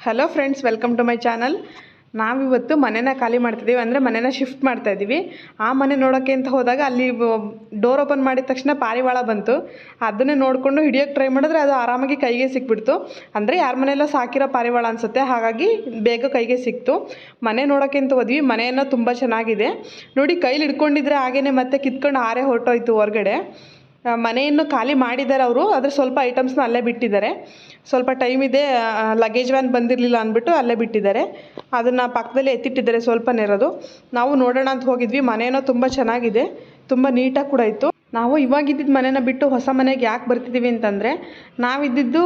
Hello friends, welcome to my channel. ನಾವಿವತ್ತು ಮನೆನ ಖಾಲಿ ಮಾಡ್ತಿದ್ದೀವಿ, ಅಂದರೆ ಮನೆನ ಶಿಫ್ಟ್ ಮಾಡ್ತಾಯಿದ್ದೀವಿ. ಆ ಮನೆ ನೋಡೋಕ್ಕೆ ಅಂತ ಹೋದಾಗ ಅಲ್ಲಿ ಡೋರ್ ಓಪನ್ ಮಾಡಿದ ತಕ್ಷಣ ಪಾರಿವಾಳ ಬಂತು. ಅದನ್ನೇ ನೋಡಿಕೊಂಡು ಹಿಡಿಯೋಕ್ಕೆ ಟ್ರೈ ಮಾಡಿದ್ರೆ ಅದು ಆರಾಮಾಗಿ ಕೈಗೆ ಸಿಕ್ಬಿಡ್ತು. ಅಂದರೆ ಯಾರ ಮನೆಯೆಲ್ಲ ಸಾಕಿರೋ ಪಾರಿವಾಳ ಅನಿಸುತ್ತೆ, ಹಾಗಾಗಿ ಬೇಗ ಕೈಗೆ ಸಿಕ್ತು. ಮನೆ ನೋಡೋಕ್ಕೆ ಅಂತ ಹೋದ್ವಿ. ಮನೆಯನ್ನು ತುಂಬ ಚೆನ್ನಾಗಿದೆ ನೋಡಿ. ಕೈಲಿ ಹಿಡ್ಕೊಂಡಿದ್ರೆ ಹಾಗೇ ಮತ್ತೆ ಕಿತ್ಕೊಂಡು ಹಾರೆ ಹೊರಟೋಯ್ತು ಹೊರಗಡೆ. ಮನೆಯನ್ನು ಖಾಲಿ ಮಾಡಿದ್ದಾರೆ ಅವರು, ಆದರೆ ಸ್ವಲ್ಪ ಐಟಮ್ಸ್ನ ಅಲ್ಲೇ ಬಿಟ್ಟಿದ್ದಾರೆ. ಸ್ವಲ್ಪ ಟೈಮ್ ಇದೆ, ಲಗೇಜ್ ವ್ಯಾನ್ ಬಂದಿರಲಿಲ್ಲ ಅಂದ್ಬಿಟ್ಟು ಅಲ್ಲೇ ಬಿಟ್ಟಿದ್ದಾರೆ. ಅದನ್ನು ಪಕ್ಕದಲ್ಲಿ ಎತ್ತಿಟ್ಟಿದ್ದಾರೆ, ಸ್ವಲ್ಪನೇ ಇರೋದು. ನಾವು ನೋಡೋಣ ಅಂತ ಹೋಗಿದ್ವಿ. ಮನೆಯೋ ತುಂಬ ಚೆನ್ನಾಗಿದೆ, ತುಂಬ ನೀಟಾಗಿ ಕೂಡ ಇತ್ತು. ನಾವು ಇವಾಗಿದ್ದಿದ್ದು ಮನೇನ ಬಿಟ್ಟು ಹೊಸ ಮನೆಗೆ ಯಾಕೆ ಬರ್ತಿದ್ದೀವಿ ಅಂತಂದರೆ, ನಾವಿದ್ದಿದ್ದು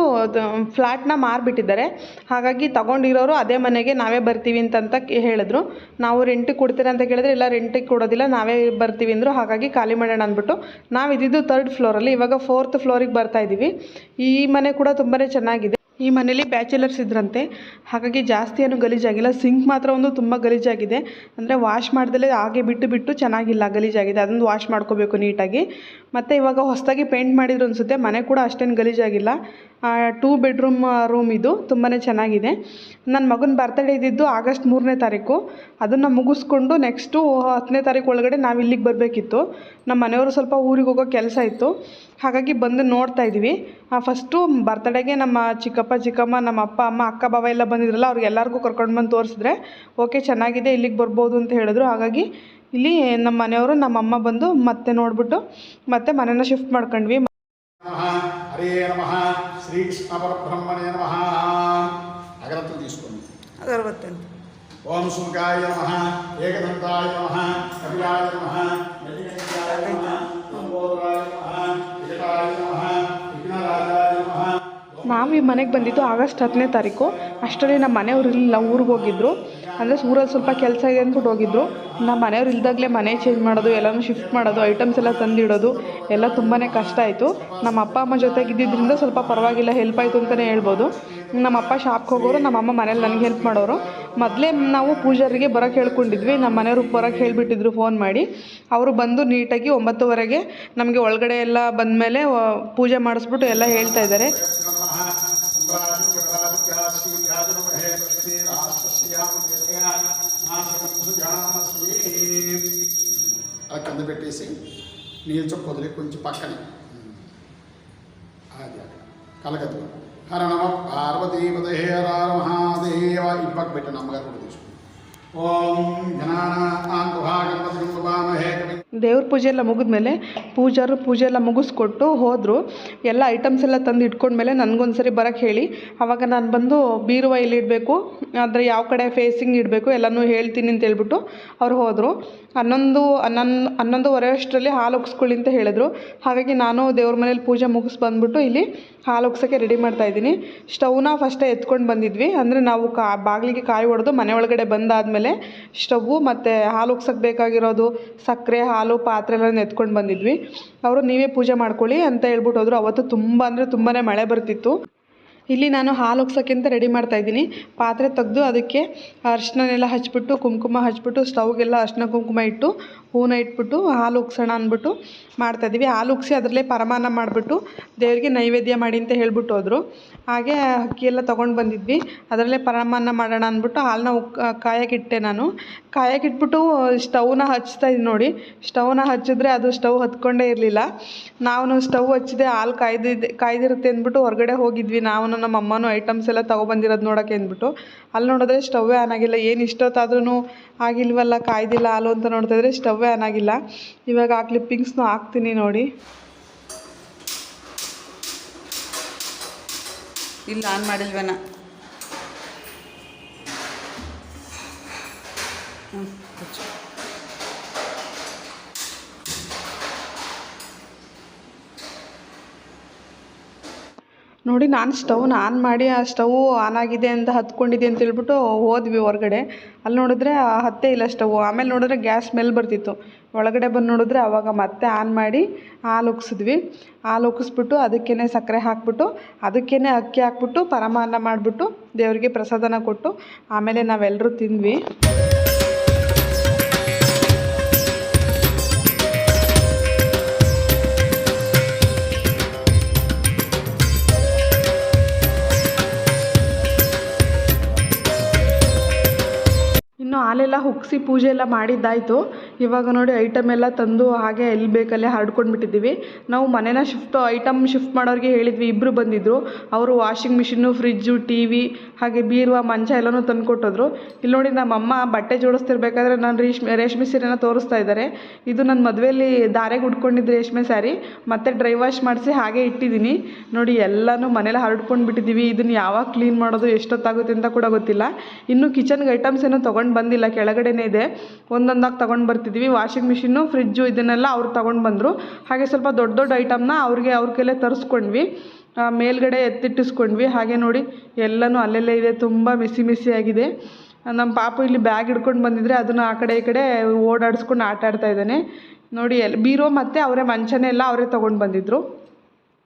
ಫ್ಲ್ಯಾಟ್ನ ಮಾರಿಬಿಟ್ಟಿದ್ದಾರೆ. ಹಾಗಾಗಿ ತಗೊಂಡಿರೋರು ಅದೇ ಮನೆಗೆ ನಾವೇ ಬರ್ತೀವಿ ಅಂತ ಹೇಳಿದ್ರು. ನಾವು ರೆಂಟಿಗೆ ಕೊಡ್ತೀರಾ ಅಂತ ಕೇಳಿದ್ರೆ, ಇಲ್ಲ ರೆಂಟಿಗೆ ಕೊಡೋದಿಲ್ಲ, ನಾವೇ ಬರ್ತೀವಿ ಅಂದರು. ಹಾಗಾಗಿ ಖಾಲಿ ಮಾಡೋಣ ಅಂದ್ಬಿಟ್ಟು ನಾವಿದ್ದಿದ್ದು 3rd ಫ್ಲೋರಲ್ಲಿ, ಇವಾಗ 4th ಫ್ಲೋರಿಗೆ ಬರ್ತಾ ಇದ್ದೀವಿ. ಈ ಮನೆ ಕೂಡ ತುಂಬಾ ಚೆನ್ನಾಗಿದೆ. ಈ ಮನೇಲಿ ಬ್ಯಾಚುಲರ್ಸ್ ಇದ್ರಂತೆ, ಹಾಗಾಗಿ ಜಾಸ್ತಿ ಏನು ಗಲೀಜಾಗಿಲ್ಲ. ಸಿಂಕ್ ಮಾತ್ರ ಒಂದು ತುಂಬ ಗಲೀಜಾಗಿದೆ, ಅಂದರೆ ವಾಶ್ ಮಾಡ್ದಲೇ ಹಾಗೆ ಬಿಟ್ಟು ಚೆನ್ನಾಗಿಲ್ಲ, ಗಲೀಜಾಗಿದೆ. ಅದೊಂದು ವಾಶ್ ಮಾಡ್ಕೋಬೇಕು ನೀಟಾಗಿ. ಮತ್ತು ಇವಾಗ ಹೊಸದಾಗಿ ಪೇಂಟ್ ಮಾಡಿದ್ರು ಅನಿಸುತ್ತೆ. ಮನೆ ಕೂಡ ಅಷ್ಟೇನು ಗಲೀಜಾಗಿಲ್ಲ. 2 ಬೆಡ್ರೂಮ್ ರೂಮ್ ಇದು, ತುಂಬಾ ಚೆನ್ನಾಗಿದೆ. ನನ್ನ ಮಗನ ಬರ್ತಡೇ ಇದ್ದಿದ್ದು ಆಗಸ್ಟ್ 3ನೇ ತಾರೀಕು. ಅದನ್ನು ಮುಗಿಸ್ಕೊಂಡು ನೆಕ್ಸ್ಟು 10ನೇ ತಾರೀಕು ಒಳಗಡೆ ನಾವು ಇಲ್ಲಿಗೆ ಬರಬೇಕಿತ್ತು. ನಮ್ಮ ಮನೆಯವರು ಸ್ವಲ್ಪ ಊರಿಗೆ ಹೋಗೋ ಕೆಲಸ ಇತ್ತು, ಹಾಗಾಗಿ ಬಂದು ನೋಡ್ತಾ ಇದ್ದೀವಿ. ಫಸ್ಟು ಬರ್ತಡೇಗೆ ನಮ್ಮ ಚಿಕ್ಕಪ್ಪ ಚಿಕ್ಕಮ್ಮ, ನಮ್ಮ ಅಪ್ಪ ಅಮ್ಮ, ಅಕ್ಕ ಬಾವ ಎಲ್ಲ ಬಂದಿದ್ರಲ್ಲ, ಅವ್ರಿಗೆಲ್ಲರಿಗೂ ಕರ್ಕೊಂಡು ಬಂದು ತೋರಿಸಿದ್ರೆ ಓಕೆ ಚೆನ್ನಾಗಿದೆ, ಇಲ್ಲಿಗೆ ಬರ್ಬೋದು ಅಂತ ಹೇಳಿದ್ರು. ಹಾಗಾಗಿ ಇಲ್ಲಿ ನಮ್ಮ ಮನೆಯವರು ನಮ್ಮಮ್ಮ ಬಂದು ಮತ್ತೆ ನೋಡಿಬಿಟ್ಟು ಮತ್ತೆ ಮನೆನ ಶಿಫ್ಟ್ ಮಾಡ್ಕೊಂಡ್ವಿ. ಹರೇ ನಮಃ, ಶ್ರೀ ಕೃಷ್ಣ ಪರಬ್ರಹ್ಮಣೇ ನಮಃ. ಅಗರತ್ತು తీసుకోండి. ಅಗರಬತ್ತಿ. ಓಂ ಸುಖಾಯ ನಮಃ, ಏಕದಂತಾಯ ನಮಃ, ಕಪಿಲಾಯ ನಮಃ, ಯತಿಕಂಠಾಯ ನಮಃ, ಲಂಬೋದರಾಯ ನಮಃ, ವಿಕಟಾಯ ನಮಃ, ವಿಘ್ನರಾಜಾಯ ನಮಃ. ನಾವು ಈ ಮನೆಗೆ ಬಂದಿದ್ದು ಆಗಸ್ಟ್ 10ನೇ ತಾರೀಕು. ಅಷ್ಟರಲ್ಲಿ ನಮ್ಮ ಮನೆಯವರು ಇಲ್ಲ, ಊರಿಗೆ ಹೋಗಿದ್ರು. ಅಂದರೆ ಊರಲ್ಲಿ ಸ್ವಲ್ಪ ಕೆಲಸ ಇದೆ ಅಂದ್ಬಿಟ್ಟು ಹೋಗಿದ್ರು. ನಮ್ಮ ಮನೆಯವ್ರು ಇಲ್ದಾಗಲೇ ಮನೆ ಚೇಂಜ್ ಮಾಡೋದು, ಎಲ್ಲನೂ ಶಿಫ್ಟ್ ಮಾಡೋದು, ಐಟಮ್ಸ್ ಎಲ್ಲ ತಂದಿಡೋದು ಎಲ್ಲ ತುಂಬಾ ಕಷ್ಟ ಆಯಿತು. ನಮ್ಮ ಅಪ್ಪ ಅಮ್ಮ ಜೊತೆಗಿದ್ದರಿಂದ ಸ್ವಲ್ಪ ಪರವಾಗಿಲ್ಲ, ಹೆಲ್ಪ್ ಆಯಿತು ಅಂತಲೇ ಹೇಳ್ಬೋದು. ನಮ್ಮ ಅಪ್ಪ ಶಾಪ್ಗೆ ಹೋಗೋರು, ನಮ್ಮಮ್ಮ ಮನೇಲಿ ನನಗೆ ಹೆಲ್ಪ್ ಮಾಡೋರು. ಮೊದಲೇ ನಾವು ಪೂಜಾರಿಗೆ ಬರೋಕ್ಕೆ ಹೇಳ್ಕೊಂಡಿದ್ವಿ. ನಮ್ಮ ಮನೆಯವ್ರು ಬರೋಕ್ಕೆ ಹೇಳಿಬಿಟ್ಟಿದ್ರು ಫೋನ್ ಮಾಡಿ. ಅವರು ಬಂದು ನೀಟಾಗಿ 9:30ಗೆ ನಮಗೆ ಒಳಗಡೆ ಎಲ್ಲ ಬಂದಮೇಲೆ ಪೂಜೆ ಮಾಡಿಸ್ಬಿಟ್ಟು ಎಲ್ಲ ಹೇಳ್ತಾ ಇದ್ದಾರೆ. అలా కింద పెట్టేసి నీళ్ళు చొక్క వదిలి కొంచెం పక్కనే అది అక్కడ కలగదు. హర నమ పార్వతీపతే హర మహాదేవ. ఈ పక్క పెట్టండి, అమ్మగారు కూడా తీసుకుంటాం. ಓಂ ದೇವ್ರ ಪೂಜೆ ಎಲ್ಲ ಮುಗಿದ್ಮೇಲೆ ಪೂಜಾರು ಪೂಜೆ ಎಲ್ಲ ಮುಗಿಸ್ಕೊಟ್ಟು ಹೋದರು. ಎಲ್ಲ ಐಟಮ್ಸ್ ಎಲ್ಲ ತಂದು ಇಟ್ಕೊಂಡ್ಮೇಲೆ ನನಗೊಂದ್ಸರಿ ಬರೋಕ್ಕೆ ಹೇಳಿ, ಆವಾಗ ನಾನು ಬಂದು ಬೀರುವ ಎಲ್ಲಿ ಇಡಬೇಕು, ಅಂದರೆ ಯಾವ ಕಡೆ ಫೇಸಿಂಗ್ ಇಡಬೇಕು ಎಲ್ಲನೂ ಹೇಳ್ತೀನಿ ಅಂತ ಹೇಳ್ಬಿಟ್ಟು ಅವ್ರು ಹೋದರು. 11:30 ಅಷ್ಟರಲ್ಲಿ ಹಾಲು ಉಗ್ಸ್ಕೊಳ್ಳಿ ಅಂತ ಹೇಳಿದ್ರು. ಹಾಗಾಗಿ ನಾನು ದೇವ್ರ ಮನೇಲಿ ಪೂಜೆ ಮುಗಿಸ್ ಬಂದುಬಿಟ್ಟು ಇಲ್ಲಿ ಹಾಲು ಉಗ್ಸೋಕ್ಕೆ ರೆಡಿ ಮಾಡ್ತಾಯಿದ್ದೀನಿ. ಸ್ಟವ್ನ ಫಸ್ಟೇ ಎತ್ಕೊಂಡು ಬಂದಿದ್ವಿ, ಅಂದರೆ ನಾವು ಬಾಗಿಲಿಗೆ ಕಾಯಿ ಹೊಡೆದು ಮನೆ ಒಳಗಡೆ ಬಂದಾದಮೇಲೆ ಸ್ಟವ್ವು ಮತ್ತು ಹಾಲು ಉಗ್ಸೋಕ್ಕೆ ಬೇಕಾಗಿರೋದು ಸಕ್ಕರೆ, ಹಾಲು, ಪಾತ್ರೆ ಎಲ್ಲ ಎತ್ಕೊಂಡು ಬಂದಿದ್ವಿ. ಅವರು ನೀವೇ ಪೂಜೆ ಮಾಡ್ಕೊಳ್ಳಿ ಅಂತ ಹೇಳ್ಬಿಟ್ಟು ಹೋದರು. ಅವತ್ತು ತುಂಬ ಅಂದರೆ ತುಂಬಾ ಮಳೆ ಬರ್ತಿತ್ತು. ಇಲ್ಲಿ ನಾನು ಹಾಲು ಉಗ್ಸೋಕ್ಕಿಂತ ರೆಡಿ ಮಾಡ್ತಾಯಿದ್ದೀನಿ. ಪಾತ್ರೆ ತೆಗೆದು ಅದಕ್ಕೆ ಅರಿಶಿನೆಲ್ಲ ಹಚ್ಬಿಟ್ಟು, ಕುಂಕುಮ ಹಚ್ಬಿಟ್ಟು, ಸ್ಟವ್ಗೆಲ್ಲ ಅರಿಶಿನ ಕುಂಕುಮ ಇಟ್ಟು ಹೂನ ಇಟ್ಬಿಟ್ಟು ಹಾಲು ಉಗ್ಸೋಣ ಅಂದ್ಬಿಟ್ಟು ಮಾಡ್ತಾಯಿದ್ದೀವಿ. ಹಾಲು ಉಗ್ಸಿ ಅದರಲ್ಲೇ ಪರಮಾನ್ನ ಮಾಡಿಬಿಟ್ಟು ದೇವರಿಗೆ ನೈವೇದ್ಯ ಮಾಡಿ ಅಂತ ಹೇಳ್ಬಿಟ್ಟು ಹೋದರು. ಹಾಗೆ ಅಕ್ಕಿ ಎಲ್ಲ ತೊಗೊಂಡು ಬಂದಿದ್ವಿ, ಅದರಲ್ಲೇ ಪರಮಾನ್ನ ಮಾಡೋಣ ಅಂದ್ಬಿಟ್ಟು ಹಾಲನ್ನ ಕಾಯಕ್ಕಿಟ್ಟೆ. ನಾನು ಕಾಯಕ್ಕಿಟ್ಬಿಟ್ಟು ಸ್ಟವ್ನ ಹಚ್ತಾಯಿದ್ದೀನಿ ನೋಡಿ. ಸ್ಟವ್ನ ಹಚ್ಚಿದ್ರೆ ಅದು ಸ್ಟವ್ ಹತ್ಕೊಂಡೇ ಇರಲಿಲ್ಲ. ನಾವು ಸ್ಟವ್ ಹಚ್ಚಿದೆ, ಹಾಲು ಕಾಯ್ದಿರುತ್ತೆ ಅಂದ್ಬಿಟ್ಟು ಹೊರಗಡೆ ಹೋಗಿದ್ವಿ. ನಾವು ನಮ್ಮ ಅಮ್ಮನೂ ಐಟಮ್ಸ್ ಎಲ್ಲ ತೊಗೊಬಂದಿರೋದು ನೋಡೋಕ್ಕೆ ಅಂದ್ಬಿಟ್ಟು ಅಲ್ಲಿ ನೋಡಿದ್ರೆ ಸ್ಟವ್ವೇ ಆನ್ ಆಗಿಲ್ಲ. ಏನು ಇಷ್ಟೊತ್ತಾದ್ರೂ ಆಗಿಲ್ವಲ್ಲ, ಕಾಯ್ದಿಲ್ಲ ಹಾಲು ಅಂತ ನೋಡ್ತಾಯಿದ್ರೆ ಸ್ಟವ್ವೇ ಆನ್ ಆಗಿಲ್ಲ. ಇವಾಗ ಆ ಕ್ಲಿಪ್ಪಿಂಗ್ಸ್ನೂ ಹಾಕ್ತೀನಿ ನೋಡಿ. ಇಲ್ಲ ಆನ್ ಮಾಡಿಲ್ವೇನ. ನೋಡಿ, ನಾನು ಸ್ಟವ್ನ ಆನ್ ಮಾಡಿ ಆ ಸ್ಟವ್ ಆನ್ ಆಗಿದೆ ಅಂತ ಹತ್ಕೊಂಡಿದೆ ಅಂತ ಹೇಳ್ಬಿಟ್ಟು ಹೋದ್ವಿ ಹೊರಗಡೆ. ಅಲ್ಲಿ ನೋಡಿದ್ರೆ ಹತ್ತೇ ಇಲ್ಲ ಸ್ಟವ್. ಆಮೇಲೆ ನೋಡಿದ್ರೆ ಗ್ಯಾಸ್ ಸ್ಮೆಲ್ ಬರ್ತಿತ್ತು. ಒಳಗಡೆ ಬಂದು ನೋಡಿದ್ರೆ ಆವಾಗ ಮತ್ತೆ ಆನ್ ಮಾಡಿ ಹಾಲು ಉಗ್ಸಿದ್ವಿ. ಹಾಲು ಉಗ್ಸ್ಬಿಟ್ಟು ಅದಕ್ಕೇ ಸಕ್ಕರೆ ಹಾಕ್ಬಿಟ್ಟು ಅದಕ್ಕೇ ಅಕ್ಕಿ ಹಾಕ್ಬಿಟ್ಟು ಪರಮಾನ್ನ ಮಾಡಿಬಿಟ್ಟು ದೇವರಿಗೆ ಪ್ರಸಾದನ ಕೊಟ್ಟು ಆಮೇಲೆ ನಾವೆಲ್ಲರೂ ತಿಂದ್ವಿ. ಹಾಕ್ಸಿ ಪೂಜೆ ಎಲ್ಲ ಮಾಡಿದ್ದಾಯಿತು. ಇವಾಗ ನೋಡಿ ಐಟಮ್ ಎಲ್ಲ ತಂದು ಹಾಗೆ ಎಲ್ಲಿ ಬೇಕಲ್ಲೇ ಹರಡ್ಕೊಂಡು ಬಿಟ್ಟಿದ್ದೀವಿ. ನಾವು ಮನೇನ ಐಟಮ್ ಶಿಫ್ಟ್ ಮಾಡೋರಿಗೆ ಹೇಳಿದ್ವಿ, ಇಬ್ಬರು ಬಂದಿದ್ದರು. ಅವರು washing machine, fridge, T V ಹಾಗೆ ಬೀರುವ, ಮಂಚ ಎಲ್ಲನೂ ತಂದುಕೊಟ್ಟಿದ್ರು. ಇಲ್ಲಿ ನೋಡಿ ನಮ್ಮಮ್ಮ ಬಟ್ಟೆ ಜೋಡಿಸ್ತಿರ್ಬೇಕಾದ್ರೆ ನಾನು ರೇಷ್ಮೆ ಸೀರೆನ ತೋರಿಸ್ತಾ ಇದ್ದಾರೆ. ಇದು ನನ್ನ ಮದುವೆಯಲ್ಲಿ ದಾರೆಗೆ ಉಟ್ಕೊಂಡಿದ್ದು ರೇಷ್ಮೆ ಸ್ಯಾರಿ, ಮತ್ತು ಡ್ರೈ ವಾಶ್ ಮಾಡಿಸಿ ಹಾಗೆ ಇಟ್ಟಿದ್ದೀನಿ. ನೋಡಿ ಎಲ್ಲನೂ ಮನೇಲಿ ಹರಡ್ಕೊಂಡು ಬಿಟ್ಟಿದ್ದೀವಿ. ಇದನ್ನು ಯಾವಾಗ ಕ್ಲೀನ್ ಮಾಡೋದು, ಎಷ್ಟೊತ್ತಾಗುತ್ತೆ ಅಂತ ಕೂಡ ಗೊತ್ತಿಲ್ಲ. ಇನ್ನು ಕಿಚನ್ಗೆ ಐಟಮ್ಸ್ ಏನೋ ತೊಗೊಂಡು ಬಂದಿಲ್ಲ, ಕೆಳಗಡೆನೇ ಇದೆ. ಒಂದೊಂದಾಗಿ ತೊಗೊಂಡು ಬರ್ತಿದ್ದೀವಿ. ವಾಷಿಂಗ್ ಮಿಷಿನ್ನು, ಫ್ರಿಜ್ಜು ಇದನ್ನೆಲ್ಲ ಅವ್ರು ತೊಗೊಂಡು ಬಂದರು. ಹಾಗೆ ಸ್ವಲ್ಪ ದೊಡ್ಡ ದೊಡ್ಡ ಐಟಮ್ನ ಅವ್ರ ಕೈಲೇ ತರಿಸ್ಕೊಂಡ್ವಿ. ಮೇಲ್ಗಡೆ ಎತ್ತಿಟ್ಟಿಸ್ಕೊಂಡ್ವಿ. ಹಾಗೆ ನೋಡಿ ಎಲ್ಲನೂ ಅಲ್ಲೆಲ್ಲೇ ಇದೆ, ತುಂಬ ಮೆಸ್ಸಿ ಆಗಿದೆ. ನಮ್ಮ ಪಾಪು ಇಲ್ಲಿ ಬ್ಯಾಗ್ ಹಿಡ್ಕೊಂಡು ಬಂದಿದ್ರೆ ಅದನ್ನು ಆ ಕಡೆ ಈ ಕಡೆ ಓಡಾಡಿಸ್ಕೊಂಡು ಆಟ ಆಡ್ತಾ ಇದ್ದಾನೆ. ನೋಡಿ ಬೀರೋ ಮತ್ತು ಅವರೇ ಮಂಚನೇ ಎಲ್ಲ ಅವರೇ ತೊಗೊಂಡು ಬಂದಿದ್ದರು.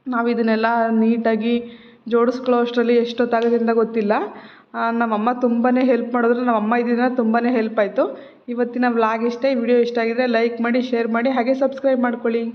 ನಾವು ಇದನ್ನೆಲ್ಲ ನೀಟಾಗಿ ಜೋಡಿಸ್ಕೊಳ್ಳೋ ಅಷ್ಟರಲ್ಲಿ ಎಷ್ಟೊತ್ತಾಗುತ್ತೆ ಅಂತ ಗೊತ್ತಿಲ್ಲ. ನಮ್ಮಮ್ಮ ತುಂಬಾ ಹೆಲ್ಪ್ ಮಾಡಿದ್ರು. ನಮ್ಮಮ್ಮ ಇದರಿಂದ ತುಂಬಾ ಹೆಲ್ಪ್ ಆಯಿತು. ಇವತ್ತಿನ ವ್ಲಾಗ್ ಇಷ್ಟ. ಈ ವಿಡಿಯೋ ಇಷ್ಟ ಆಗಿದ್ರೆ ಲೈಕ್ ಮಾಡಿ, ಶೇರ್ ಮಾಡಿ, ಹಾಗೆ ಸಬ್ಸ್ಕ್ರೈಬ್ ಮಾಡ್ಕೊಳ್ಳಿ.